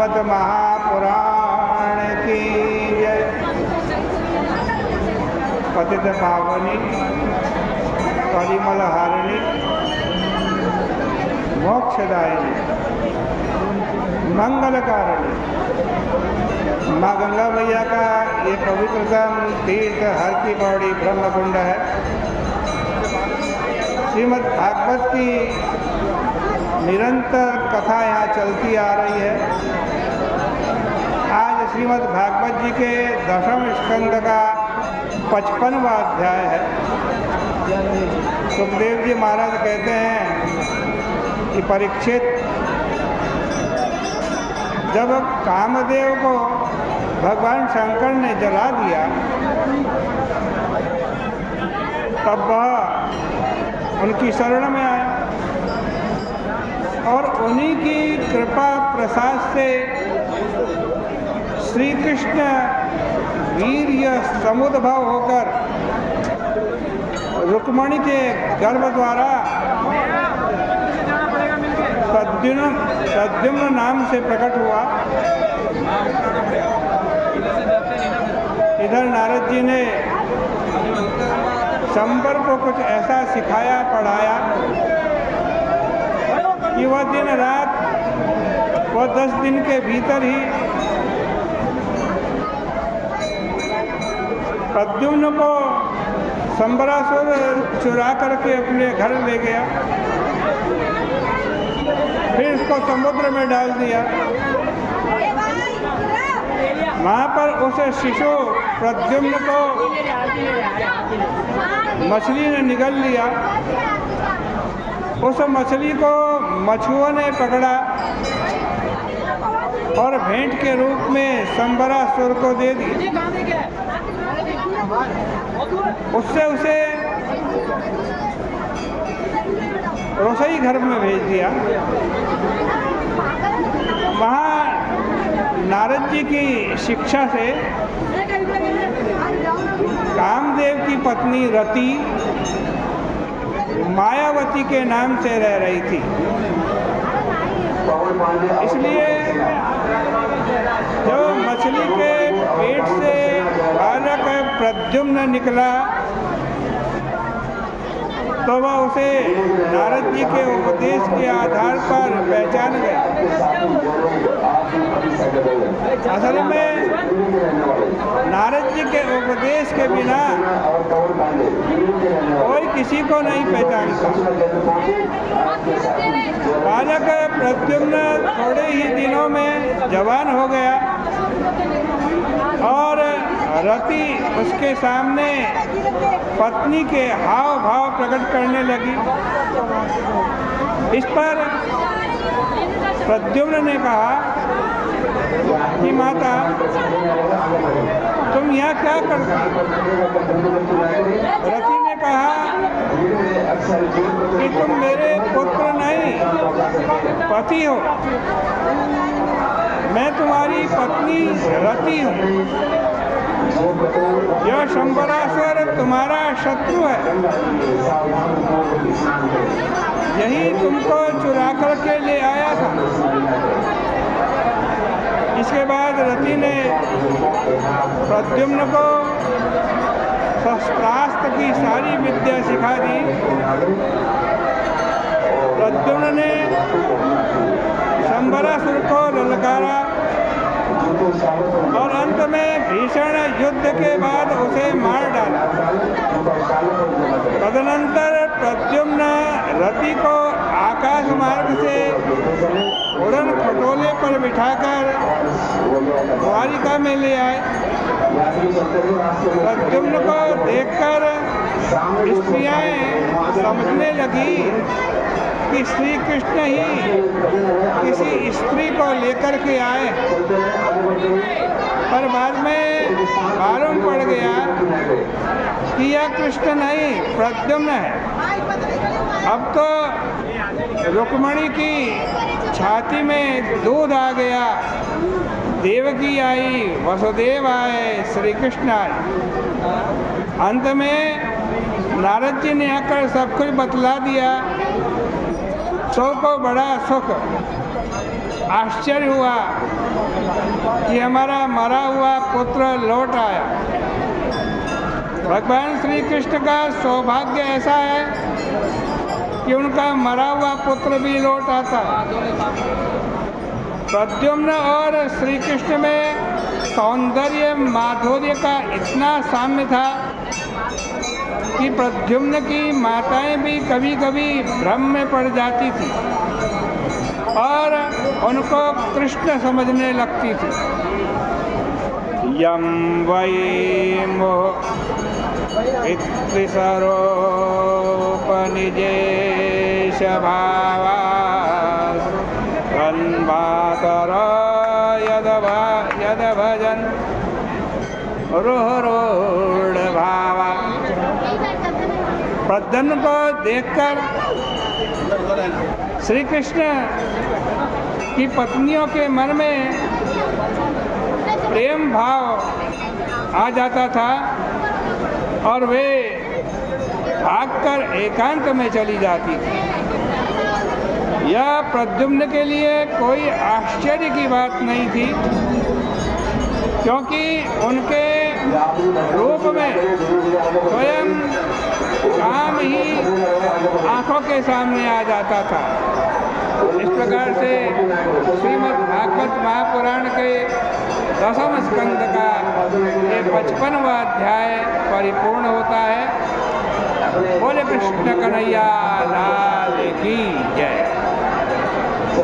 भागवत महापुराण की जय। पतित पावनी परिमल हारिणी मोक्षदायिनी मंगलकारिणी माँ गंगा मैया का ये पवित्रतम तीर्थ हर की पौड़ी ब्रह्मकुंड है। श्रीमद् भागवत की निरंतर कथा यहाँ चलती आ रही है। आज श्रीमद् भागवत जी के 10वें स्कंद का 55वां अध्याय है। सुखदेव जी महाराज कहते हैं कि परीक्षित, जब कामदेव को भगवान शंकर ने जला दिया तब वह उनकी शरण में आया और उन्हीं की कृपा प्रसाद से श्री कृष्ण वीर्य समुद्भव होकर रुक्मिणी के गर्भ द्वारा प्रद्युम्न नाम से प्रकट हुआ। इधर नारद जी ने शंबर को कुछ ऐसा सिखाया पढ़ाया कि वह दिन रात वह 10 दिन के भीतर ही प्रद्युम्न को शंबरासुर चुरा करके अपने घर ले गया, फिर उसको समुद्र में डाल दिया। वहाँ पर उस शिशु प्रद्युम्न को मछली ने निगल लिया। उस मछली को मछुओं ने पकड़ा और भेंट के रूप में शंबरासुर को दे दिया। उससे उसे रसोई घर में भेज दिया। वहाँ नारद जी की शिक्षा से कामदेव की पत्नी रति मायावती के नाम से रह रही थी। इसलिए जो मछली के पेट से बालक प्रद्युम्न निकला तो वह उसे नारद जी के उपदेश के आधार पर पहचान गए। असल में नारद जी के उपदेश के बिना कोई किसी को नहीं पहचानता। बालक प्रद्युम्न थोड़े ही दिनों में जवान हो गया और रति उसके सामने पत्नी के हाव भाव प्रकट करने लगी। इस पर प्रद्युम्न ने कहा कि माता, तुम यहाँ क्या करती हो? रति ने कहा कि तुम मेरे पुत्र नहीं पति हो, मैं तुम्हारी पत्नी रति हूँ। यह शंबरासुर तुम्हारा शत्रु है, यही तुमको चुरा करके ले आया था। इसके बाद रति ने प्रद्युम्न को शस्त्रास्त्र की सारी विद्या सिखा दी। प्रद्युम्न ने शंबरासुर को ललकारा और अंत में भीषण युद्ध के बाद उसे मार डाला। तदनंतर प्रद्युम्न रति को आकाश मार्ग से उड़न खटोले पर बिठाकर द्वारिका में ले आए। प्रद्युम्न को देखकर स्त्रियां समझने लगी कि श्री कृष्ण ही किसी स्त्री को लेकर के आए, पर बाद में मालूम पड़ गया कि यह कृष्ण नहीं प्रद्युम्न है। अब तो रुक्मिणी की छाती में दूध आ गया, देवकी आई, वसुदेव आए, श्री कृष्ण आए। अंत में नारद जी ने आकर सब कुछ बतला दिया। सौ को बड़ा सुख। आश्चर्य हुआ कि हमारा मरा हुआ पुत्र लौट आया। भगवान श्री कृष्ण का सौभाग्य ऐसा है कि उनका मरा हुआ पुत्र भी लौट आता है। प्रद्युम्न और श्री कृष्ण में सौंदर्य माधुर्य का इतना साम्य था कि प्रद्युम्न की माताएं भी कभी कभी भ्रम में पड़ जाती थी और उनको कृष्ण समझने लगती थी। यम वै मोह इत्रिसरोपनिजेश भावा तन्मातर यद भजन रोहरोढ़ भावा। प्रद्युम्न को देखकर श्री कृष्ण की पत्नियों के मन में प्रेम भाव आ जाता था और वे भागकर एकांत में चली जाती थी। यह प्रद्युम्न के लिए कोई आश्चर्य की बात नहीं थी, क्योंकि उनके रूप में स्वयं काम ही आंखों के सामने आ जाता था। इस प्रकार से श्रीमद् भागवत महापुराण के 10वें स्कंद का ये 55वां अध्याय परिपूर्ण होता है। बोले कृष्ण कन्हैया लाल की जय।